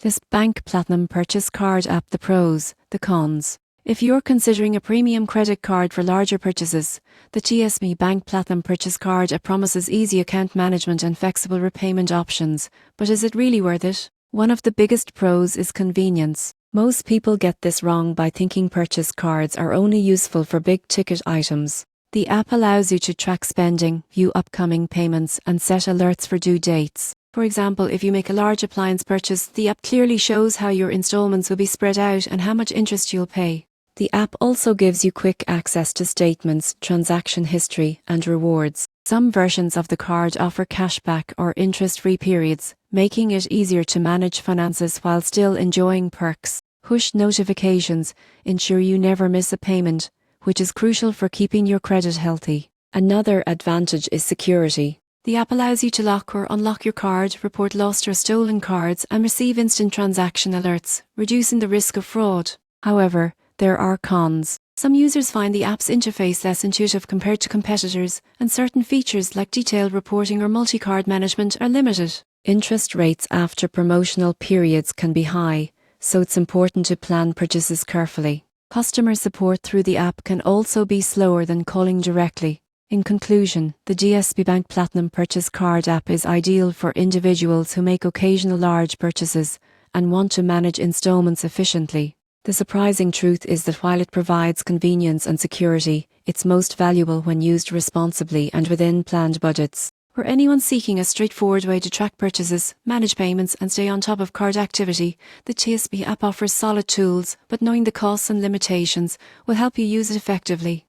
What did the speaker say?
This Bank Platinum Purchase Card app. The pros, the cons. If you're considering a premium credit card for larger purchases, the TSB Bank Platinum Purchase Card app promises easy account management and flexible repayment options. But is it really worth it? One of the biggest pros is convenience. Most people get this wrong by thinking purchase cards are only useful for big-ticket items. The app allows you to track spending, view upcoming payments, and set alerts for due dates. For example, if you make a large appliance purchase, the app clearly shows how your installments will be spread out and how much interest you'll pay. The app also gives you quick access to statements, transaction history, and rewards. Some versions of the card offer cashback or interest-free periods, making it easier to manage finances while still enjoying perks. Push notifications ensure you never miss a payment, which is crucial for keeping your credit healthy. Another advantage is security. The app allows you to lock or unlock your card, report lost or stolen cards, and receive instant transaction alerts, reducing the risk of fraud. However, there are cons. Some users find the app's interface less intuitive compared to competitors, and certain features like detailed reporting or multi-card management are limited. Interest rates after promotional periods can be high, so it's important to plan purchases carefully. Customer support through the app can also be slower than calling directly. In conclusion, the TSB Bank Platinum Purchase Card app is ideal for individuals who make occasional large purchases and want to manage installments efficiently. The surprising truth is that while it provides convenience and security, it's most valuable when used responsibly and within planned budgets. For anyone seeking a straightforward way to track purchases, manage payments, and stay on top of card activity, the TSB app offers solid tools, but knowing the costs and limitations will help you use it effectively.